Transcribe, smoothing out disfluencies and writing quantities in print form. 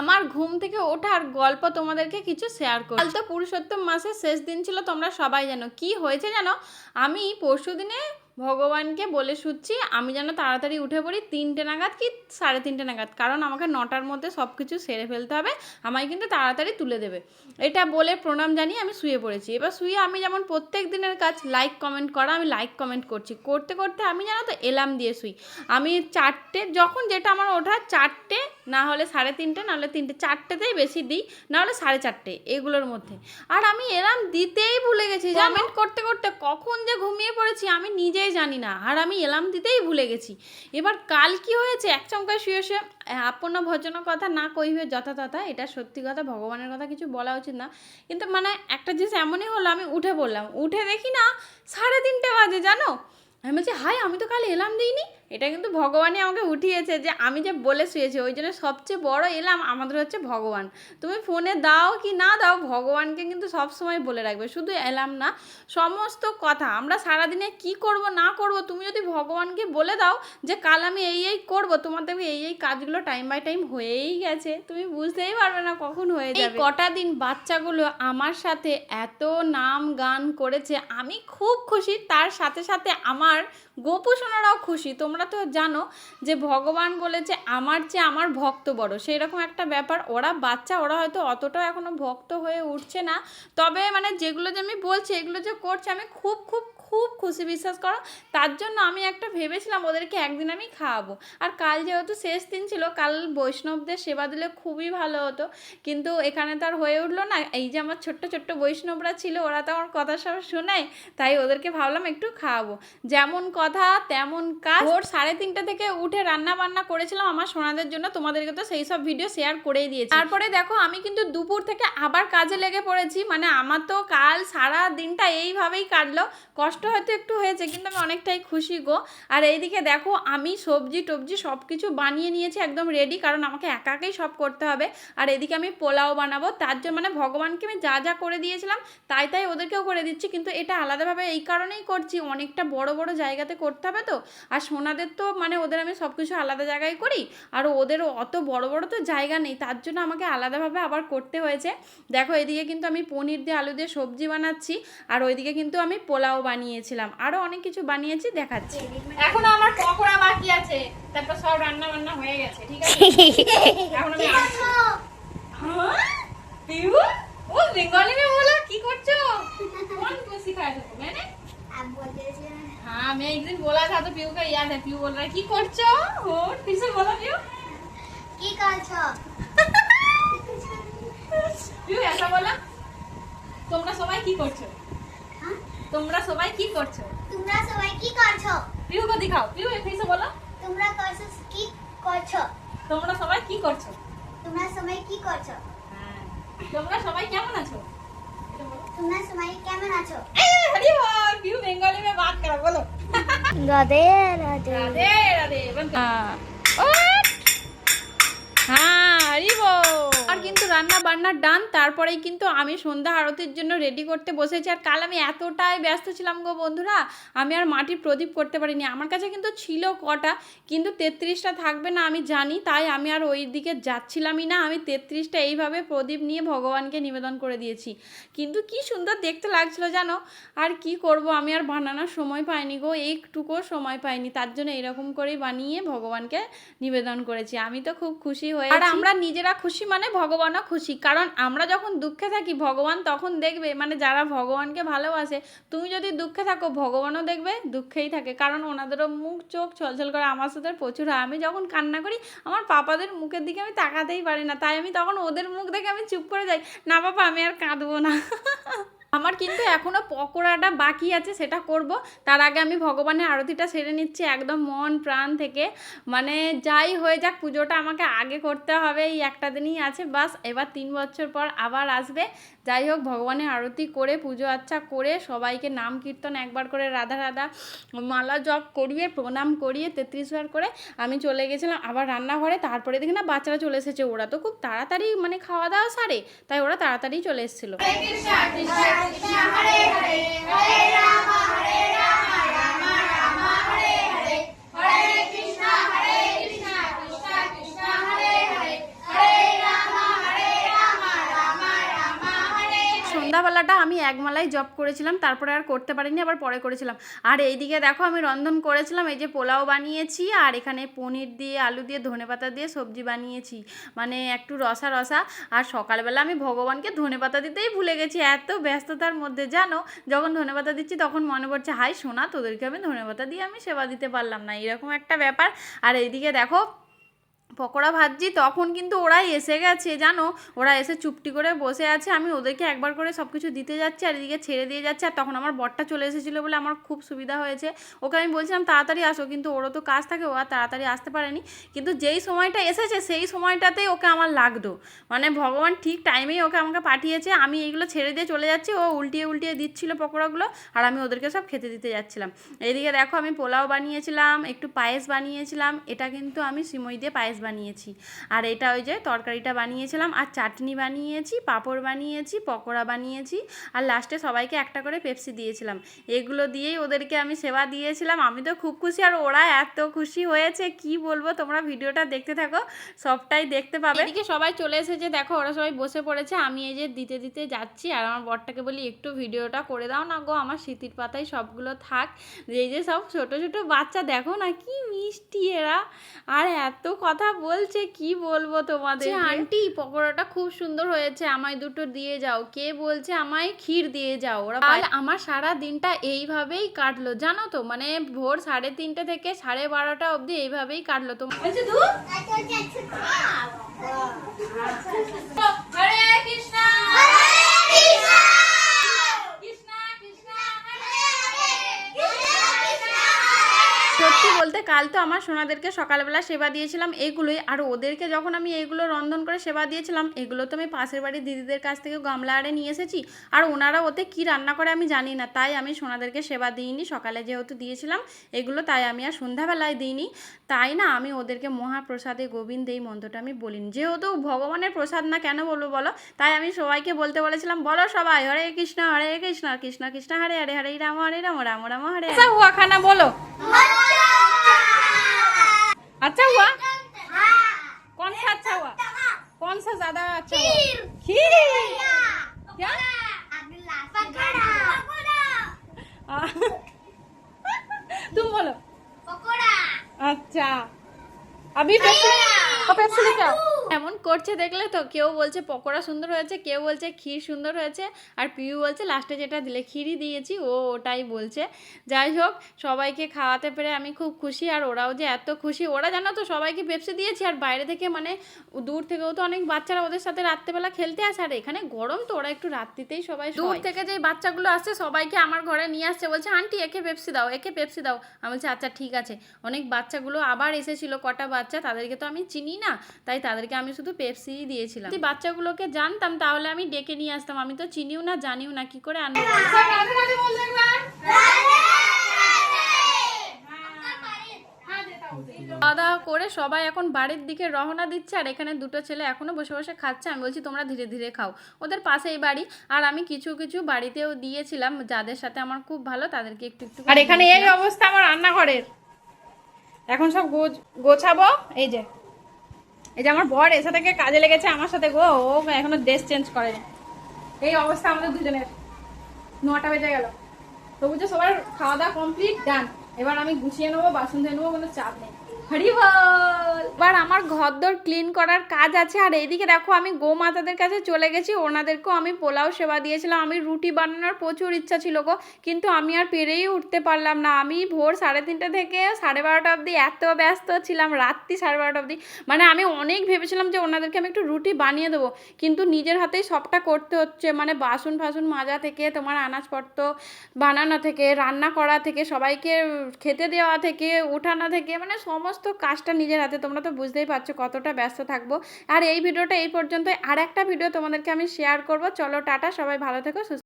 আমার ঘুম থেকে ওঠার গল্প তোমাদেরকে কিছু শেয়ার করি। কাল তো পুরুষোত্তম মাসের শেষ দিন ছিল, তোমরা সবাই জানো কি হয়েছে জানো। আমি পরশু দিনে ভগবানকে বলে শুচ্ছি আমি যেন তাড়াতাড়ি উঠে পড়ি 3টে নাগাদ কি 3:30 নাগাদ, কারণ আমাকে 9টার মধ্যে সব কিছু সেরে ফেলতে হবে, আমায় কিন্তু তাড়াতাড়ি তুলে দেবে। এটা বলে প্রণাম জানিয়ে আমি শুয়ে পড়েছি। এবার শুয়ে আমি যেমন প্রত্যেক দিনের কাজ লাইক কমেন্ট করা, আমি লাইক কমেন্ট করছি, করতে করতে আমি জানো তো অ্যালার্ম দিয়ে শুই। আমি 4টে যখন যেটা আমার ওঠা 4টে, না হলে 3:30, না হলে 3টে, 4টেতেই বেশি দিই, না হলে 4:30 এগুলোর মধ্যে। আর আমি অ্যালার্ম দিতেই ভুলে গেছি, কমেন্ট করতে করতে কখন যে ঘুমিয়ে পড়েছি আমি নিজেই জানি না, আর আমি অ্যালার্ম দিতেই ভুলে গেছি। এবার কাল কি হয়েছে, এক চমকায় শুয়ে শুয়ে আপন ভজন কথা না কইবে যথা তথা, এটা সত্যি কথা, ভগবানের কথা কিছু বলা উচিত না, কিন্তু মানে একটা জিনিস এমনই হলো, আমি উঠে পড়লাম, উঠে দেখি না 3:30 বাজে জানো। আমি বলছি হাই, আমি তো কাল অ্যালার্ম দিইনি। এটা কিন্তু ভগবানই আমাকে উঠিয়েছে, যে আমি যে বলে শুয়েছি, ওই জন্য সবচেয়ে বড় অ্যালার্ম আমাদের হচ্ছে ভগবান। তুমি ফোনে দাও কি না দাও, ভগবানকে কিন্তু সব সময় বলে রাখবে, শুধু অ্যালার্ম না, সমস্ত কথা আমরা সারাদিনে কি করব না করব, তুমি যদি ভগবানকে বলে দাও যে কাল আমি এই করব, তোমার দেখবে এই কাজগুলো টাইম বাই টাইম হয়েই গেছে, তুমি বুঝতেই পারবে না কখন হয়ে যাবে। কটা দিন বাচ্চাগুলো আমার সাথে এত নাম গান করেছে, আমি খুব খুশি, তার সাথে সাথে আমার গোপু সোনারাও খুশি। তোমরা তো জানো যে ভগবান বলেছে আমার চেয়ে আমার ভক্ত বড়, সেই রকম একটা ব্যাপার। ওরা বাচ্চা, ওরা হয়তো অতটাও এখনো ভক্ত হয়ে উঠছে না, তবে মানে যেগুলো যে আমি বলছি এগুলো যে করছে আমি খুব খুব খুব খুশি, বিশ্বাস করো। তার জন্য আমি একটা ভেবেছিলাম ওদেরকে একদিন আমি খাওয়াবো। আর কাল যেহেতু শেষ দিন ছিল, কাল বৈষ্ণবদের সেবা দিলে খুবই ভালো হতো, কিন্তু এখানে তো আর হয়ে উঠলো না। এই যে আমার ছোট্ট ছোট্ট বৈষ্ণবরা ছিল, ওরা তো আমার কথা সব শোনায়, তাই ওদেরকে ভাবলাম একটু খাওয়াবো। যেমন কথা তেমন কাজ। ভোর 3:30 থেকে উঠে রান্না বান্না করেছিলাম আমার সোনাদের জন্য, তোমাদেরকে তো সেই সব ভিডিও শেয়ার করেই দিয়েছি। তারপরে দেখো আমি কিন্তু দুপুর থেকে আবার কাজে লেগে পড়েছি, মানে আমার তো কাল সারা দিনটা এইভাবেই কাটলো, কষ্ট হয়তো একটু হয়েছে কিন্তু আমি অনেকটাই খুশি গো। আর এইদিকে দেখো আমি সবজি টবজি সব কিছু বানিয়ে নিয়েছি একদম রেডি, কারণ আমাকে একাকেই সব করতে হবে। আর এদিকে আমি পোলাও বানাবো, তার জন্য মানে ভগবানকে আমি যা যা করে দিয়েছিলাম তাই তাই ওদেরকেও করে দিচ্ছি, কিন্তু এটা আলাদাভাবে এই কারণেই করছি, অনেকটা বড় বড় জায়গাতে করতে হবে তো। আর সোনাদের তো মানে ওদের আমি সব কিছু আলাদা জায়গায় করি, আর ওদেরও অত বড় বড় তো জায়গা নেই, তার জন্য আমাকে আলাদাভাবে আবার করতে হয়েছে। দেখো এদিকে কিন্তু আমি পনির দিয়ে আলু দিয়ে সবজি বানাচ্ছি, আর ওইদিকে কিন্তু আমি পোলাও বানিয়েছিলাম, আরও অনেক কিছু বানিয়েছি, দেখাচ্ছি। এখনো আমার পকোড়া বাকি আছে, তারপর সব রান্না বান্না হয়ে গেছে, ঠিক আছে। এখন আমি পিউ ও বেঙ্গলি में बोला की करছো कौन को सिखाया तुमको मैंने आप बोलते थे। हाँ मैं एक दिन बोला था तो पीयू का याद है, पीयू बोल रहा है की करছো हो, फिर से बोलो पीयू की करছো पीयू ऐसा बोला তোমরা সবাই কি করছো, हां তোমরা সবাই কি করছো, তোমরা সবাই কি করছো, पीयू को दिखाओ, पीयू फिर से बोलो তোমরা করছো কি করছো, তোমরা সবাই কি করছো, তোমরা সবাই কি করছো, তোমরা সবাই কেমন আছো, তোমরা সবাই কেমন আছো। আরে বাহ পিউ বেঙ্গলি में बात करो, बोलो राधे राधे राधे राधे हाँ हरी बोल। আর কিন্তু রান্না বান্না ডান, তারপরেই কিন্তু আমি সন্ধ্যা আরতির জন্য রেডি করতে বসেছি। আর কাল আমি এতটাই ব্যস্ত ছিলাম গো বন্ধুরা, আমি আর মাটির প্রদীপ করতে পারিনি। আমার কাছে কিন্তু ছিল কটা, কিন্তু 33টা থাকবে না আমি জানি, তাই আমি আর ওই দিকে যাচ্ছিলামই না। আমি 33টা এইভাবে প্রদীপ নিয়ে ভগবানকে নিবেদন করে দিয়েছি, কিন্তু কি সুন্দর দেখতে লাগছিল জানো। আর কি করব, আমি আর বানানোর সময় পাইনি গো, একটুকুও সময় পাইনি, তার জন্য এরকম করেই বানিয়ে ভগবানকে নিবেদন করেছি। আমি তো খুব খুশি হয়েছি, আর আমরা নিজেরা খুশি মানে ভগবানও খুশি, কারণ আমরা যখন দুঃখে থাকি ভগবান তখন দেখবে, মানে যারা ভগবানকে ভালোবাসে, তুমি যদি দুঃখে থাকো ভগবানও দেখবে দুঃখেই থাকে, কারণ ওনাদেরও মুখ চোখ ছলছল করে, আমার সাথে প্রচুর হয়। আমি যখন কান্না করি আমার পাপাদের মুখের দিকে আমি তাকাতেই পারি না, তাই আমি তখন ওদের মুখ দেখে আমি চুপ করে যাই, না পাপা আমি আর কাঁদবো না। আমার কিন্তু এখনো পকোড়াটা বাকি আছে, সেটা করব। তার আগে আমি ভগবানের আরতিটা সেরে নিচ্ছি একদম মন প্রাণ থেকে, মানে যাই হয়ে যাক পুজোটা আমাকে আগে করতে হবে, এই একটা দিনই আছে বাস, এবার 3 বছর পর আবার আসবে। যাই হোক ভগবানের আরতি করে পুজো আচ্ছা করে সবাইকে নাম কীর্তন একবার করে রাধা রাধা মালা জপ করিয়ে প্রণাম করিয়ে 33 বার করে আমি চলে গেছিলাম আবার রান্নাঘরে। তারপরে দেখি না বাচ্চারা চলে এসেছে, ওরা তো খুব তাড়াতাড়ি মানে খাওয়া দাওয়া সারে, তাই ওরা তাড়াতাড়ি চলে এসেছিলো। Krishna Hare Hare Hare Rama Hare Rama Rama Rama Hare Hare Hare Krishna Krishna Krishna Hare Hare Hare Rama বেলাটা আমি একমালাই জব করেছিলাম, তারপরে আর করতে পারিনি, আবার পরে করেছিলাম। আর এইদিকে দেখো আমি রন্ধন করেছিলাম, এই যে পোলাও বানিয়েছি আর এখানে পনির দিয়ে আলু দিয়ে ধনেপাতা দিয়ে সবজি বানিয়েছি, মানে একটু রসা রসা। আর সকালবেলা আমি ভগবানকে ধনেপাতা দিতেই ভুলে গেছি, এত ব্যস্ততার মধ্যে জানো, যখন ধনেপাতা দিচ্ছি তখন মনে পড়ছে হাই সোনা তোদেরকে আমি ধনেপাতা দিয়ে আমি সেবা দিতে পারলাম না, এরকম একটা ব্যাপার। আর এইদিকে দেখো পকোড়া ভাজছি, তখন কিন্তু ওরাই এসে গেছে জানো, ওরা এসে চুপটি করে বসে আছে, আমি ওদেরকে একবার করে সব কিছু দিতে যাচ্ছি আর এদিকে ছেড়ে দিয়ে যাচ্ছে। আর তখন আমার বরটা চলে এসেছিলো বলে আমার খুব সুবিধা হয়েছে, ওকে আমি বলছিলাম তাড়াতাড়ি আসো, কিন্তু ওরও তো কাজ থাকে, ও আর তাড়াতাড়ি আসতে পারেনি। কিন্তু যেই সময়টা এসেছে সেই সময়টাতেই ওকে আমার লাগতো, মানে ভগবান ঠিক টাইমেই ওকে আমাকে পাঠিয়েছে। আমি এইগুলো ছেড়ে দিয়ে চলে যাচ্ছি, ও উল্টিয়ে উল্টিয়ে দিচ্ছিলো পকোড়াগুলো আর আমি ওদেরকে সব খেতে দিতে যাচ্ছিলাম। এইদিকে দেখো আমি পোলাও বানিয়েছিলাম, একটু পায়েস বানিয়েছিলাম, এটা কিন্তু আমি সিমই দিয়ে পায়েস বানিয়েছি। আর এটা ওই যে তরকারিটা বানিয়েছিলাম, আর চাটনি বানিয়েছি, পাঁপড় বানিয়েছি, পকোড়া বানিয়েছি, আর লাস্টে সবাইকে একটা করে পেপসি দিয়েছিলাম। এগুলো দিয়েই ওদেরকে আমি সেবা দিয়েছিলাম। আমি তো খুব খুশি আর ওরা এত খুশি হয়েছে কি বলবো, তোমরা ভিডিওটা দেখতে থাকো, সবটাই দেখতে পাবে। এদিকে সবাই চলে এসেছে, দেখো ওরা সবাই বসে পড়েছে, আমি এই যে দিতে দিতে যাচ্ছি। আর আমার বরটাকে বলি একটু ভিডিওটা করে দাও না গো, আমার স্মৃতির পাতায় সবগুলো থাক। এই যে সব ছোট ছোট বাচ্চা দেখো না কি মিষ্টি এরা, আর এত কথা বলছে কি বলবো তোমাদের। আন্টি পকোড়াটা খুব সুন্দর হয়েছে, আমায় দুটো দিয়ে যাও, কে বলছে আমায় ক্ষীর দিয়ে যাও। ওরা আমার সারা দিনটা এইভাবেই কাটলো জানো তো, মানে ভোর 3:30 থেকে 12:30 অবধি এইভাবেই কাটলো। তো হরে কৃষ্ণ সত্যি বলতে কাল তো আমার সোনাদেরকে সকালবেলা সেবা দিয়েছিলাম এইগুলোই, আর ওদেরকে যখন আমি এইগুলো রন্ধন করে সেবা দিয়েছিলাম, এগুলো তো আমি পাশের বাড়ির দিদিদের কাছ থেকে গামলা আড়ে নিয়ে এসেছি, আর ওনারা ওতে কি রান্না করে আমি জানি না, তাই আমি সোনাদেরকে সেবা দিইনি। সকালে যেহেতু দিয়েছিলাম এগুলো, তাই আমি আর সন্ধ্যাবেলায় দিইনি। তাই না আমি ওদেরকে মহাপ্রসাদে গোবিন্দ এই মন্ত্রটা আমি বলিনি, যেহেতু ভগবানের প্রসাদ না কেন বলবো বলো, তাই আমি সবাইকে বলতে বলেছিলাম বলো সবাই হরে কৃষ্ণ কৃষ্ণ কৃষ্ণ হরে হরে, হরে রাম রাম রাম হরে। আচ্ছা হুয়া খানা বলো, अच्छा हुआ? कौन सा अच्छा हुआ? कौन सा ज्यादा अच्छा हुआ? खीर। क्या? तुम बोलो। पकोड़ा। अच्छा। अभी पेप्सी लेके आओ। এমন করছে দেখলে তো, কেউ বলছে পকোড়া সুন্দর হয়েছে, কেউ বলছে ক্ষীর সুন্দর হয়েছে, আর পিউ বলছে লাস্টে যেটা দিলে ক্ষীরই দিয়েছি, ও ওটাই বলছে। যাই হোক সবাইকে খাওয়াতে পেরে আমি খুব খুশি, আর ওরাও যে এত খুশি, ওরা জানো তো সবাইকে পেপসি দিয়েছি, আর বাইরে থেকে মানে দূর থেকেও তো অনেক বাচ্চারা ওদের সাথে রাত্রেবেলা খেলতে আসে, আর এখানে গরম তো ওরা একটু রাত্রিতেই সবাই দূর থেকে যে বাচ্চাগুলো আসছে সবাইকে আমার ঘরে নিয়ে আসছে, বলছে আন্টি একে পেপসি দাও, একে পেপসি দাও। আমি বলছি আচ্ছা ঠিক আছে। অনেক বাচ্চাগুলো আবার এসেছিলো, কটা বাচ্চা, তাদেরকে তো আমি চিনি না, তাই তাদেরকে আমি শুধু পেপসি দিয়েছিলাম। যদি বাচ্চাগুলোকে জানতাম তাহলে আমি ডেকে নিয়ে আসতাম, আমি তো চিনিও না জানিও না, কি করে আনবো। খাওয়া দাওয়া করে সবাই এখন বাড়ির দিকে রওনা দিচ্ছে, আর এখানে দুটো ছেলে এখনো বসে বসে খাচ্ছে। আমি বলছি তোমরা ধীরে ধীরে খাও, ওদের পাশেই বাড়ি। আর আমি কিছু কিছু বাড়িতেও দিয়েছিলাম, যাদের সাথে আমার খুব ভালো তাদেরকে একটু একটু। আর এখানে এই অবস্থা আমার রান্নাঘরের, এখন সব গোছাবো। এই যে আমার বর এসে থেকে কাজে লেগেছে আমার সাথে গো, ও এখনো ড্রেস চেঞ্জ করেনি। এই অবস্থা আমাদের দুজনের, 9টা বেজে গেল, তো বুঝছো সবার খাওয়া দাওয়া কমপ্লিট ডান। এবার আমি গুছিয়ে নেবো, বাসন ধুয়ে নেবো, কোনো চাপ নেই। হরি বল। এবার আমার ঘরদোর ক্লিন করার কাজ আছে। আর এইদিকে দেখো আমি গোমাতাদের কাছে চলে গেছি, ওনাদেরকেও আমি পোলাও সেবা দিয়েছিলাম। আমি রুটি বানানোর প্রচুর ইচ্ছা ছিল গো, কিন্তু আমি আর পেরেই উঠতে পারলাম না। আমি ভোর 3:30 থেকে 12:30 অবধি এত ব্যস্ত ছিলাম, রাত্রি 12:30 অবধি, মানে আমি অনেক ভেবেছিলাম যে ওনাদেরকে আমি একটু রুটি বানিয়ে দেবো, কিন্তু নিজের হাতেই সবটা করতে হচ্ছে, মানে বাসন ফাসন মাজা থেকে, তোমার আনাজপত্র বানানো থেকে, রান্না করা থেকে, সবাইকে খেতে দেওয়া থেকে, ওঠানো থেকে, মানে সমস্ত কাজটা নিজের হাতে। তোমরা তো বুঝতেই পারছো কতটা ব্যস্ত থাকবো। আর এই ভিডিওটা এই পর্যন্ত, আর একটা ভিডিও তোমাদেরকে আমি শেয়ার করব। চলো টাটা, সবাই ভালো থেকো।